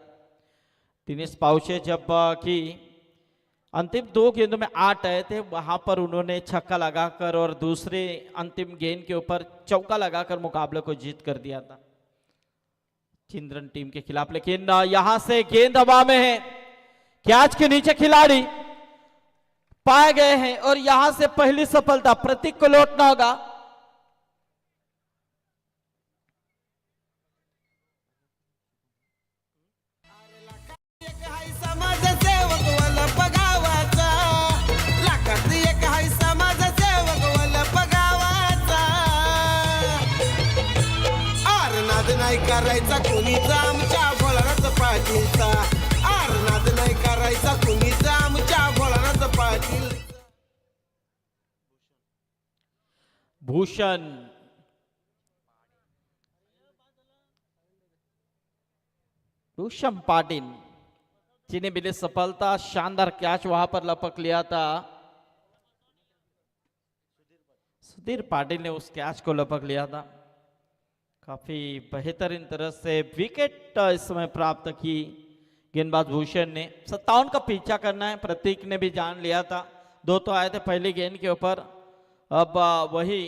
दिनेश पाउशे जब की अंतिम 2 गेंदों में 8 आए थे, वहां पर उन्होंने छक्का लगाकर और दूसरे अंतिम गेंद के ऊपर चौका लगाकर मुकाबले को जीत कर दिया था चिंद्रन टीम के खिलाफ। लेकिन यहां से गेंद हवा में है, कैच के नीचे खिलाड़ी पाए गए हैं और यहां से पहली सफलता प्रतीक को लौटना होगा। एक हाय समाजसेवक वल्लभ गावाचा, लाखात एक हाय समाजसेवक वल्लभ गावाचा. आरनाद नाही करायचा कुणीच आमच्या भोळानाथ पाटीलचा, आरनाद नाही करायचा कुणीच आमच्या भोळानाथ पाटीलचा. भूषण भूषण पाटिल जिन्हें मिली सफलता, शानदार कैच वहां पर लपक लिया था। सुधीर पाटिल ने उस कैच को लपक लिया था। काफी बेहतरीन तरह से विकेट इस समय प्राप्त की गेंदबाज भूषण ने। 57 का पीछा करना है, प्रतीक ने भी जान लिया था। 2 तो आए थे पहली गेंद के ऊपर, अब वही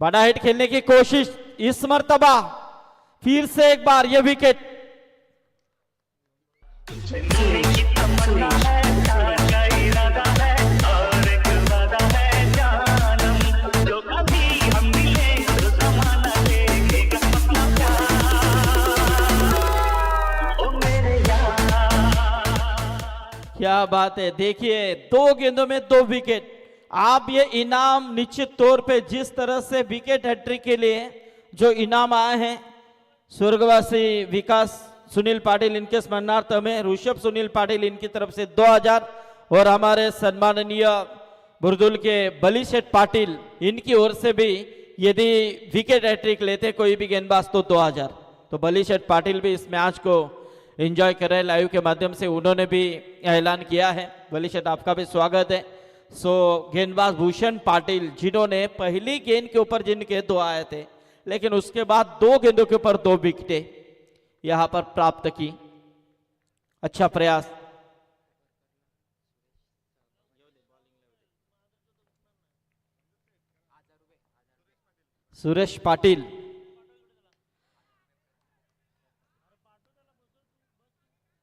बड़ा हिट खेलने की कोशिश, इस मर्तबा फिर से एक बार ये विकेट। क्या बात है, देखिए 2 गेंदों में 2 विकेट। आप ये इनाम निश्चित तौर पे जिस तरह से विकेट हैट्रिक के लिए जो इनाम आए हैं, स्वर्गवासी विकास सुनील पाटिल इनके स्मरणार्थ में ऋषभ सुनील पाटिल इनकी तरफ से 2000 और हमारे सम्माननीय बुरदुल के बली शेठ पाटिल इनकी ओर से भी यदि विकेट हैट्रिक लेते कोई भी गेंदबाज तो 2000। तो बली शेठ पाटिल भी इस मैच को एंजॉय कर रहे हैं लाइव के माध्यम से, उन्होंने भी ऐलान किया है। बली शेठ आपका भी स्वागत है। सो गेंदबाज भूषण पाटिल जिन्होंने पहली गेंद के ऊपर जिनके 2 आए थे, लेकिन उसके बाद 2 गेंदों के ऊपर 2 विकेटें यहां पर प्राप्त की। अच्छा प्रयास। सुरेश पाटिल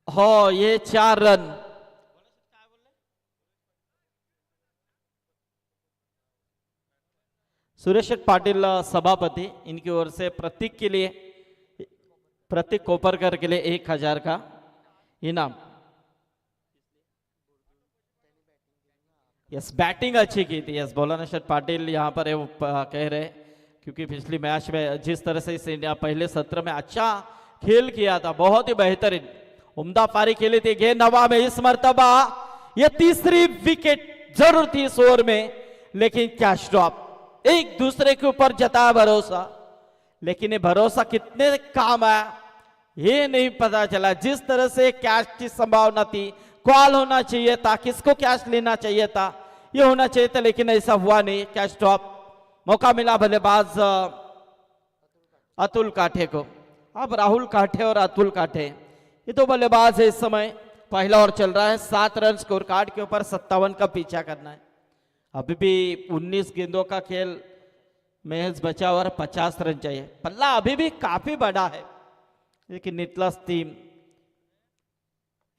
हो, ये 4 रन। सुरेश पाटिल सभापति इनकी ओर से प्रतीक के लिए, प्रतीक कोपरकर के लिए 1000 का इनाम। यस, बैटिंग अच्छी की थी। यस, भोलानाथ पाटिल यहाँ पर है, वो कह रहे क्योंकि पिछली मैच में जिस तरह से इस पहले सत्र में अच्छा खेल किया था, बहुत ही बेहतरीन उम्दा पारी खेली थी। गेंद हवा में, इस मर्तबा ये तीसरी विकेट जरूर थी इस ओवर में, लेकिन कैच ड्रॉप। एक दूसरे के ऊपर जताया भरोसा, लेकिन ये भरोसा कितने काम आया ये नहीं पता चला। जिस तरह से कैच की संभावना थी, कॉल होना चाहिए था, किसको कैच लेना चाहिए था, ये होना चाहिए था, लेकिन ऐसा हुआ नहीं। कैच ड्रॉप, मौका मिला बल्लेबाज अतुल काठे को। अब राहुल काठे और अतुल काठे ये तो बल्लेबाज है। इस समय पहला ओवर चल रहा है, 7 रन स्कोर कार्ड के ऊपर 57 का पीछा करना है। अभी भी 19 गेंदों का खेल महज बचा और 50 रन चाहिए। पल्ला अभी भी काफी बड़ा है, लेकिन नितलस टीम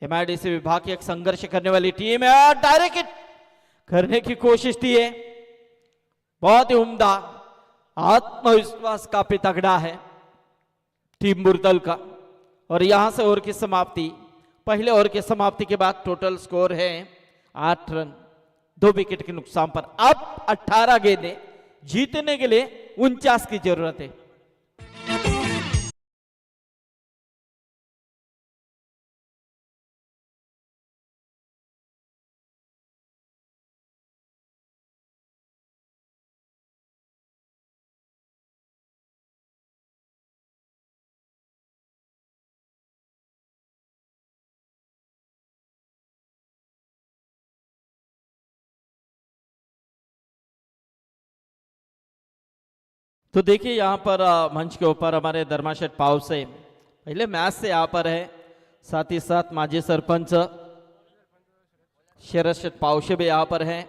एमआईडीसी विभाग की एक संघर्ष करने वाली टीम है और डायरेक्ट हिट करने की कोशिश थी है। बहुत ही उम्दा, आत्मविश्वास काफी तगड़ा है टीम बुरदल का। और यहां से ओवर की समाप्ति, पहले ओवर की समाप्ति के बाद टोटल स्कोर है 8 रन 2 विकेट के नुकसान पर। अब 18 गेंदें जीतने के लिए 49 की जरूरत है। तो देखिए यहाँ पर मंच के ऊपर हमारे धर्माशेठ पाव से पहले मैच से यहाँ पर है, साथ ही साथ माजी सरपंच शरद शेठ पावशे भी यहाँ पर हैं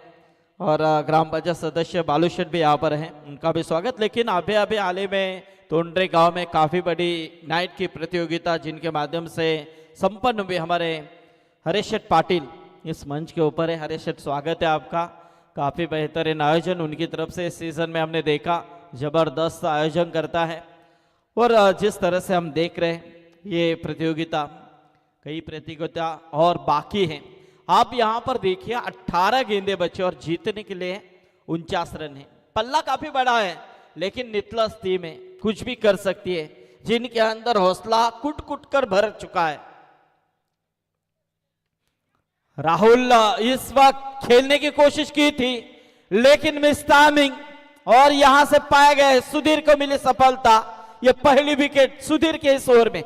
और ग्राम पंचायत सदस्य बालू शेठ भी यहाँ पर हैं, उनका भी स्वागत। लेकिन अभी अभी हाल ही में तोंडरे गांव में काफ़ी बड़ी नाइट की प्रतियोगिता जिनके माध्यम से संपन्न हुई, हमारे हरीश शेठ पाटिल इस मंच के ऊपर है। हरीश शेठ स्वागत है आपका, काफ़ी बेहतरीन आयोजन उनकी तरफ से इस सीज़न में हमने देखा, ज़बरदस्त आयोजन करता है। और जिस तरह से हम देख रहे हैं ये प्रतियोगिता, कई प्रतियोगिता और बाकी हैं। आप यहाँ पर देखिए 18 गेंदे बचे और जीतने के लिए 49 रन है। पल्ला काफी बड़ा है लेकिन नितलस टीम है, कुछ भी कर सकती है, जिनके अंदर हौसला कुट कुट कर भर चुका है। राहुल इस वक्त खेलने की कोशिश की थी लेकिन मिस टाइमिंग और यहां से पाए गए सुधीर को मिली सफलता। यह पहली विकेट सुधीर के इस ओवर में।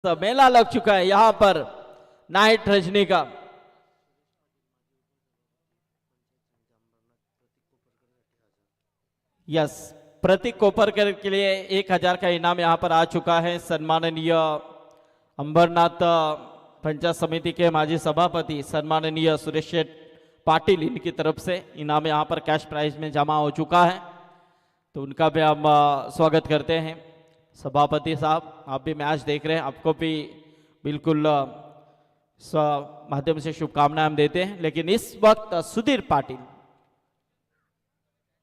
मेला लग चुका है यहां पर नाइट रजनी का। यस, प्रतीक कोपरकर के लिए 1000 का इनाम यहां पर आ चुका है। सम्माननीय अंबरनाथ पंचायत समिति के माजी सभापति सम्माननीय सुरेश शेठ पाटिल, इनकी तरफ से इनाम यहां पर कैश प्राइज में जमा हो चुका है, तो उनका भी हम स्वागत करते हैं। सभापति साहब, आप भी मैच देख रहे हैं, आपको भी बिल्कुल माध्यम से शुभकामनाएं हम देते हैं। लेकिन इस वक्त सुधीर पाटिल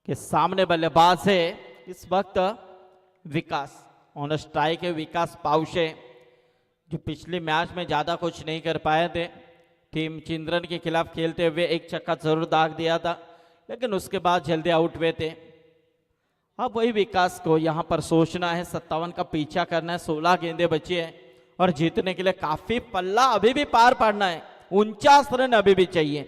के सामने बल्लेबाज है इस वक्त विकास, ऑन स्ट्राइक है विकास पावशे, जो पिछले मैच में ज्यादा कुछ नहीं कर पाए थे। टीम चिंद्रन के खिलाफ खेलते हुए एक छक्का जरूर दाग दिया था लेकिन उसके बाद जल्दी आउट हुए थे। अब वही विकास को यहाँ पर सोचना है, 57 का पीछा करना है, 16 गेंदे बची है और जीतने के लिए काफी पल्ला अभी भी पार पाड़ना है, 49 रन अभी भी चाहिए।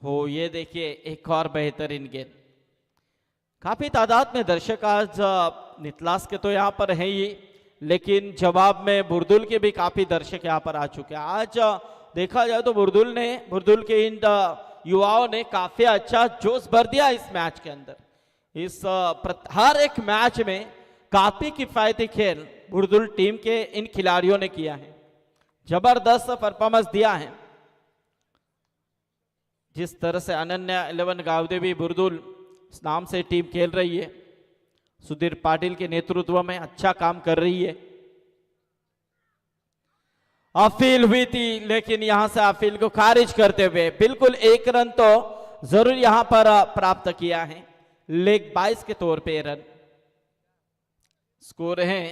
हो ये देखिए एक और बेहतरीन गेंद, काफी तादाद में दर्शक आज नितलास के तो यहाँ पर है ही, लेकिन जवाब में बुरदुल के भी काफी दर्शक यहाँ पर आ चुके हैं। आज देखा जाए तो बुरदुल के इन युवाओं ने काफी अच्छा जोश भर दिया इस मैच के अंदर। इस हर एक मैच में काफी किफायती खेल बुरदुल टीम के इन खिलाड़ियों ने किया है, जबरदस्त परफॉर्मेंस दिया है। जिस तरह से अनन्या 11 गावदेवी बुरदुल इस नाम से टीम खेल रही है, सुधीर पाटिल के नेतृत्व में अच्छा काम कर रही है। अपील हुई थी लेकिन यहां से अपील को खारिज करते हुए बिल्कुल 1 रन तो जरूर यहां पर प्राप्त किया है। लेग 22 के तौर पे रन स्कोर है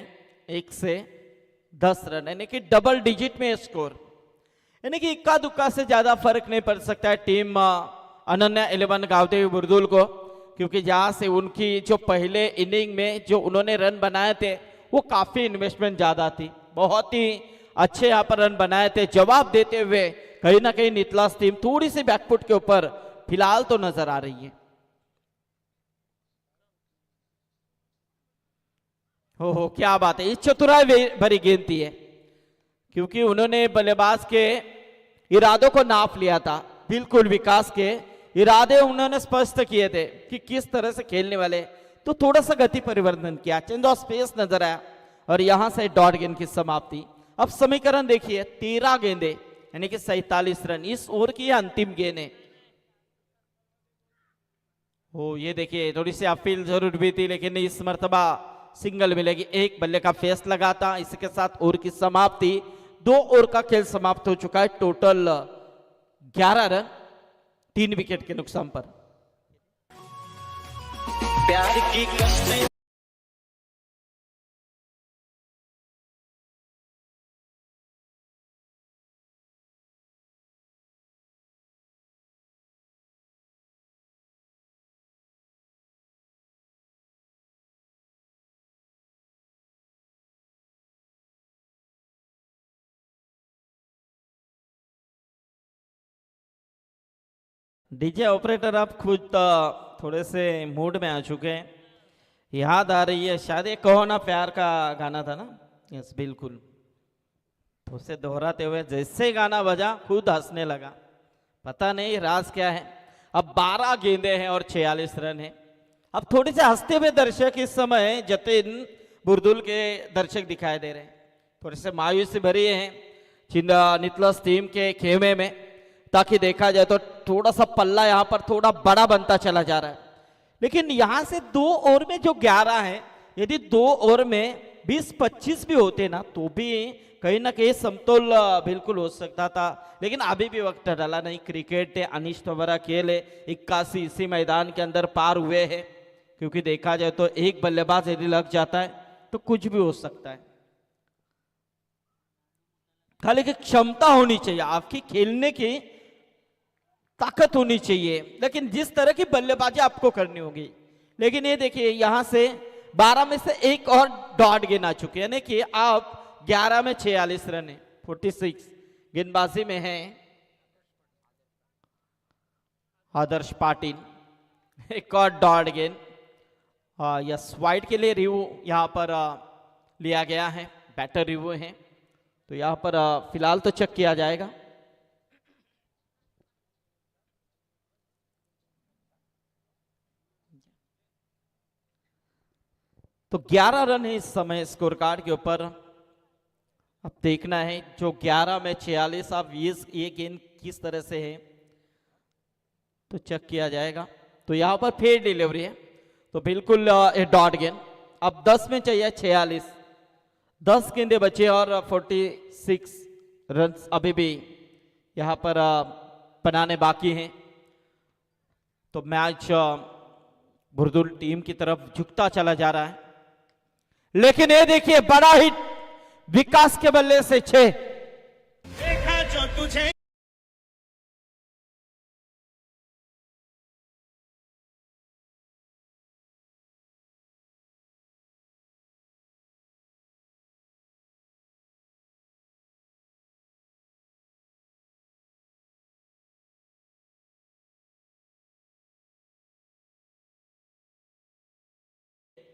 1 से 10 रन, यानी कि डबल डिजिट में स्कोर, यानी कि इक्का दुक्का से ज्यादा फर्क नहीं पड़ सकता है टीम अनन्या 11 गावदेवी बुरदुल को, क्योंकि जहां से उनकी जो पहले इनिंग में जो उन्होंने रन बनाए थे वो काफी इन्वेस्टमेंट ज्यादा थी, बहुत ही अच्छे यहाँ पर रन बनाए थे। जवाब देते हुए कहीं ना कहीं नितलास टीम थोड़ी सी बैकफुट के ऊपर फिलहाल तो नजर आ रही है। हो क्या बात है, इस चतुराई भरी गेंद थी है, क्योंकि उन्होंने बल्लेबाज के इरादों को नाप लिया था। बिल्कुल विकास के इरादे उन्होंने स्पष्ट किए थे कि किस तरह से खेलने वाले, तो थोड़ा सा गति परिवर्तन किया, चेंज ऑफ स्पेस नजर आया और यहां से डॉट गेंद की समाप्ति। अब समीकरण देखिए, 13 गेंदे यानी कि 47 रन इस ओवर की अंतिम गेंद है। हो ये देखिए थोड़ी सी अपील जरूर भी थी लेकिन इस मर्तबा सिंगल मिलेगी। एक बल्ले का फेस लगा था, इसके साथ ओवर की समाप्ति, 2 ओवर का खेल समाप्त हो चुका है। टोटल 11 रन 3 विकेट के नुकसान पर। प्यार की कश्ती डीजे ऑपरेटर आप खुद थोड़े से मूड में आ चुके हैं। याद आ रही है शायद ये कहो ना प्यार का गाना था ना। यस बिल्कुल, तो उसे दोहराते हुए जैसे गाना बजा खुद हंसने लगा। पता नहीं राज क्या है। अब 12 गेंदे हैं और 46 रन हैं। अब थोड़े से हंसते हुए दर्शक इस समय जतिन बुरदुल के दर्शक दिखाई दे रहे हैं। थोड़े से मायूसी भरी हैं नितलस टीम के खेमे में, ताकि देखा जाए तो थोड़ा सा पल्ला यहाँ पर थोड़ा बड़ा बनता चला जा रहा है। लेकिन यहाँ से 2 ओवर में जो 11 है, यदि 2 ओवर में 20-25 भी होते ना तो भी कहीं ना कहीं समतोल बिल्कुल हो सकता था। लेकिन अभी भी वक्त डाला नहीं। क्रिकेट है, अनिष्ट ओवर खेल है, 81 इसी मैदान के अंदर पार हुए हैं। क्योंकि देखा जाए तो एक बल्लेबाज यदि लग जाता है तो कुछ भी हो सकता है। खाली की क्षमता होनी चाहिए, आपकी खेलने की ताकत होनी चाहिए, लेकिन जिस तरह की बल्लेबाजी आपको करनी होगी। लेकिन ये देखिए यहां से 12 में से एक और डॉट गेंद आ चुके हैं, यानी कि आप 11 में 46 रन है। 46 गेंदबाजी में है आदर्श पाटिल। एक और डॉट गेंद यस वाइड के लिए रिव्यू यहां पर लिया गया है। बैटर रिव्यू है तो यहां पर फिलहाल तो चेक किया जाएगा। तो 11 रन है इस समय स्कोर कार्ड के ऊपर। अब देखना है जो 11 में 46, अब ये गेंद किस तरह से है तो चेक किया जाएगा। तो यहां पर फेयर डिलीवरी है तो बिल्कुल डॉट गेंद। अब 10 में चाहिए 46, 10 गेंदे बचे और 46 रन अभी भी यहां पर बनाने बाकी हैं। तो मैच बुरदुल टीम की तरफ झुकता चला जा रहा है। लेकिन ये देखिए बड़ा हिट विकास के बल्ले से 6। देखा जो तुझे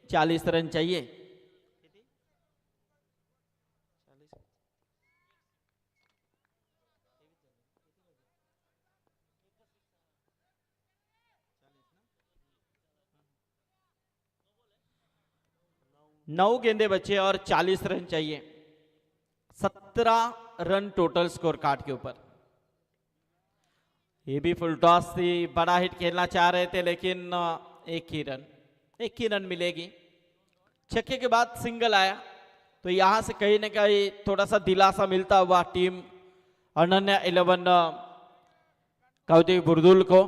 चालीस रन चाहिए। नौ गेंदे बचे और 40 रन चाहिए। 17 रन टोटल स्कोर कार्ड के ऊपर। ये भी फुल टॉस थी, बड़ा हिट खेलना चाह रहे थे लेकिन एक ही रन मिलेगी। छक्के के बाद सिंगल आया तो यहां से कहीं ना कहीं थोड़ा सा दिलासा मिलता हुआ टीम अनन्या 11 कौदेव बुरदुल को।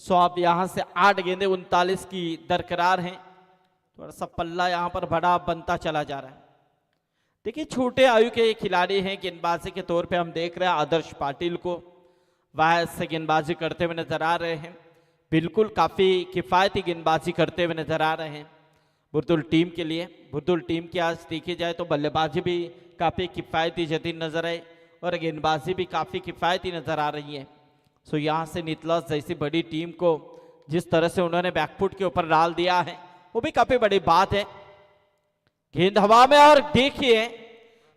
सो आप यहां से 8 गेंदे 39 की दरकरार हैं। थोड़ा सा पल्ला यहां पर बड़ा बनता चला जा रहा है। देखिए छोटे आयु के खिलाड़ी हैं। गेंदबाजी के तौर पे हम देख रहे हैं आदर्श पाटिल को वह से गेंदबाजी करते हुए नजर आ रहे हैं। बिल्कुल काफी किफायती गेंदबाजी करते हुए नजर आ रहे हैं बुरदुल टीम के लिए। बुरदुल टीम की आज देखी जाए तो बल्लेबाजी भी काफी किफायती जतीन नजर आए और गेंदबाजी भी काफी किफायती नजर आ रही है। सो यहाँ से नितलस जैसी बड़ी टीम को जिस तरह से उन्होंने बैकफुट के ऊपर डाल दिया है वो भी काफी बड़ी बात है। गेंद हवा में और देखिए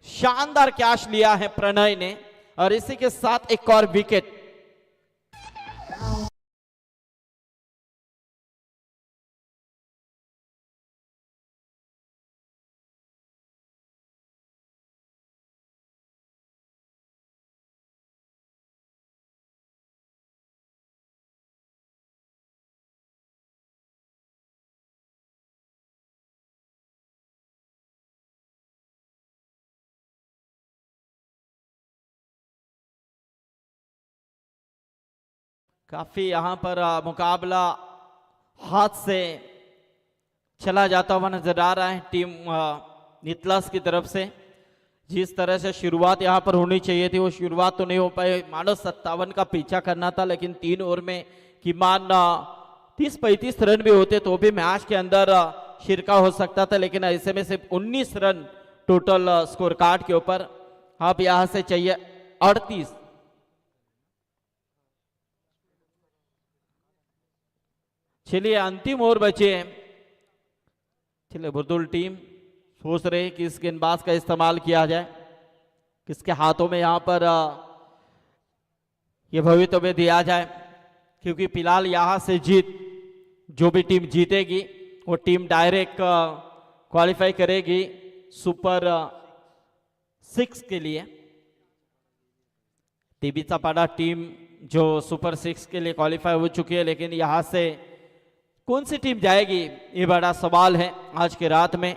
शानदार कैच लिया है प्रणय ने और इसी के साथ एक और विकेट। काफी यहां पर मुकाबला हाथ से चला जाता हुआ नजर आ रहा है टीम नितलस की तरफ से। जिस तरह से शुरुआत यहां पर होनी चाहिए थी वो शुरुआत तो नहीं हो पाई। मानो 57 का पीछा करना था लेकिन 3 ओवर में किमान 30-35 रन भी होते तो भी मैच के अंदर शिरका हो सकता था। लेकिन ऐसे में सिर्फ 19 रन टोटल स्कोर कार्ड के ऊपर। अब यहां से चाहिए 38। चलिए अंतिम ओवर बचे हैं। चलिए बुर्दुल टीम सोच रहे हैं कि इस गेंदबाज का इस्तेमाल किया जाए, किसके हाथों में यहाँ पर ये भविष्य दिया जाए, क्योंकि फिलहाल यहाँ से जीत जो भी टीम जीतेगी वो टीम डायरेक्ट क्वालिफाई करेगी सुपर 6 के लिए। टीबीचा पाड़ा टीम जो सुपर 6 के लिए क्वालिफाई हो चुकी है, लेकिन यहाँ से कौन सी टीम जाएगी ये बड़ा सवाल है। आज के रात में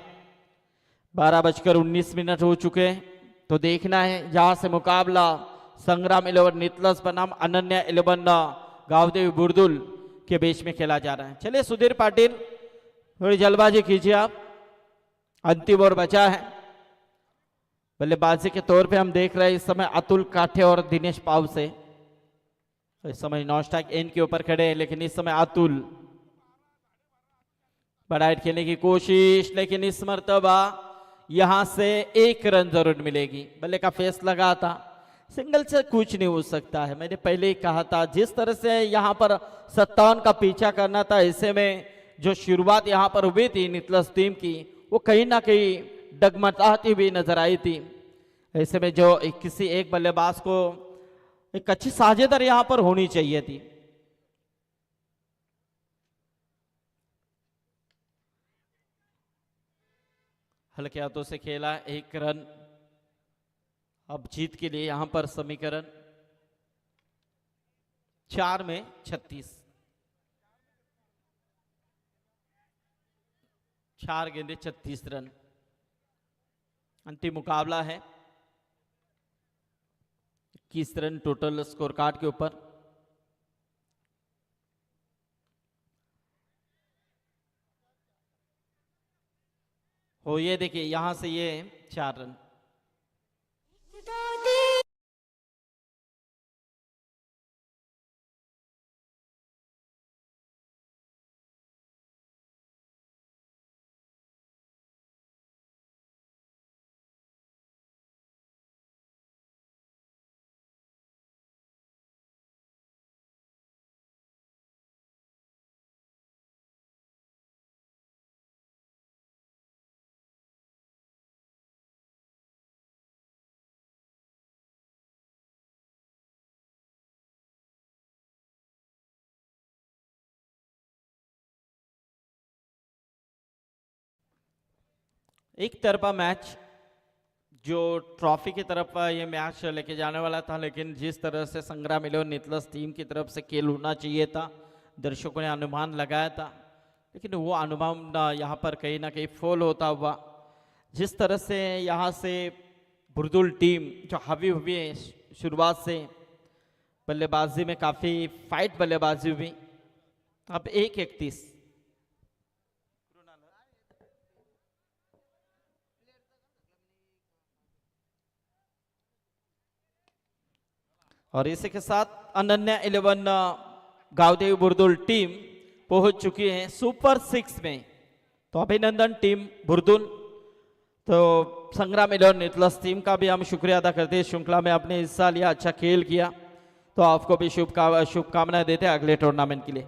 12:19 हो चुके हैं, तो देखना है जहाँ से मुकाबला संग्राम 11 नितलस बनाम अनन्या 11 गावदेवी बुर्दुल के बीच में खेला जा रहा है। चलिए सुधीर पाटिल थोड़ी जल्दबाजी कीजिए आप, अंतिम ओवर बचा है। बल्लेबाजी के तौर पे हम देख रहे हैं इस समय अतुल काठे और दिनेश पाव से, तो इस समय नॉन स्ट्राइक एंड के ऊपर खड़े हैं, लेकिन इस समय अतुल बड़ा हिट खेलने की कोशिश, लेकिन इस मर्तबा यहां से 1 रन जरूर मिलेगी। बल्ले का फेस लगा था, सिंगल से कुछ नहीं हो सकता है। मैंने पहले ही कहा था जिस तरह से यहां पर 57 का पीछा करना था, ऐसे में जो शुरुआत यहां पर हुई थी नितलस टीम की वो कहीं ना कहीं डगमगाती हुई नजर आई थी। ऐसे में जो किसी एक बल्लेबाज को एक अच्छी साझेदार यहां पर होनी चाहिए थी। हल्के हाथों से खेला 1 रन। अब जीत के लिए यहां पर समीकरण 4 में 36, 4 गेंदे 36 रन। अंतिम मुकाबला है 21 रन टोटल स्कोर कार्ड के ऊपर। हो ये देखिए यहां से ये 4 रन। एक तरफा मैच जो ट्रॉफी की तरफ ये मैच लेके जाने वाला था, लेकिन जिस तरह से संग्राम 11 नितलस टीम की तरफ से खेल होना चाहिए था, दर्शकों ने अनुमान लगाया था, लेकिन वो अनुमान यहाँ पर कहीं ना कहीं फॉल होता हुआ। जिस तरह से यहाँ से बुर्दुल टीम जो हावी हुई है शुरुआत से, बल्लेबाजी में काफ़ी फाइट बल्लेबाजी हुई। अब 1-31 और इसी के साथ अनन्या 11 गावदेवी बुर्दुल टीम पहुंच चुकी है सुपर 6 में। तो अभिनंदन टीम बुर्दुल। तो संग्राम 11 नितलस टीम का भी हम शुक्रिया अदा करते हैं, श्रृंखला में आपने हिस्सा लिया, अच्छा खेल किया, तो आपको भी शुभकामनाएं देते हैं अगले टूर्नामेंट के लिए।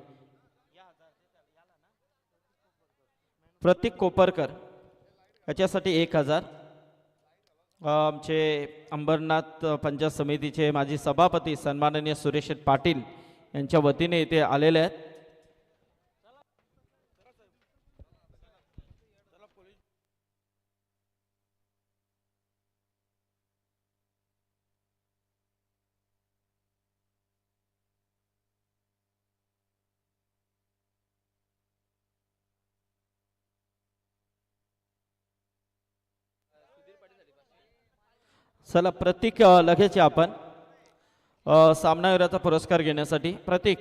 प्रतीक कोपरकर याच्यासाठी 1000। आमचे अंबरनाथ पंचायत समितीचे माजी सभापती सन्माननीय सुरेश पाटील यांच्या वतीने इथे आलेले आहेत। चला प्रतीक लगेच या आपण सामनावीराचा पुरस्कार घेण्यासाठी। प्रतीक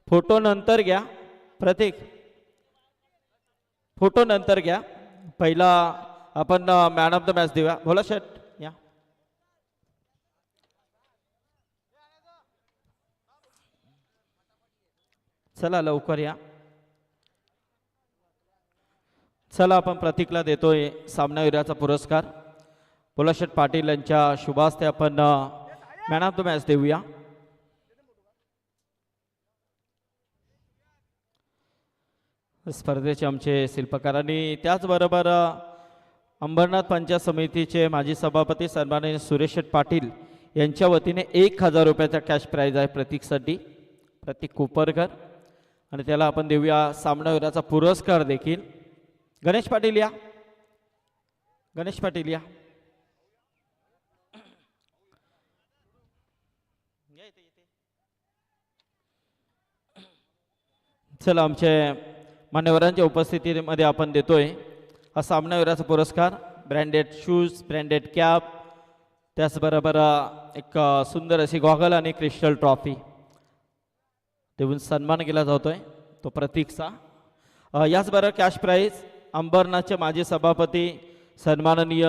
फोटो नंतर घ्या, प्रतीक फोटो नंतर घ्या, पहिला आपण मॅन ऑफ द मॅच देऊया। बोला शेट या। चला लवकर या। चला आपण प्रतीकला देतोय सामनावीराचा पुरस्कार। बोलाशेठ पाटील यांच्या शुभास्ते आपण मॅन ऑफ द मॅच देऊया। स्पर्धेचे आमचे शिल्पकार आणि त्याचबरोबर अंबरनाथ पंचायत समितीचे माजी सभापती सन्माननीय सुरेश शेठ पाटील यांच्या वतीने 1000 रुपयाचा कॅश प्राईज आहे प्रतीकसाठी, प्रतीक कोपरकर. आणि त्याला आपण देऊया सामनावीराचा पुरस्कार देखील. गणेश पाटील या, गणेश पाटील या. चला, आमच्या मान्यवरांच्या उपस्थितीमध्ये आपण देतोय हा सामनावीराचा पुरस्कार. ब्रँडेड शूज, ब्रँडेड कॅप, त्याचबरोबर एक सुंदर अशी गॉगल आणि क्रिस्टल ट्रॉफी देऊन सन्मान केला जातोय तो प्रतीकचा. याचबरोबर कॅश प्राईज अंबरनाथचे माजी सभापती सन्माननीय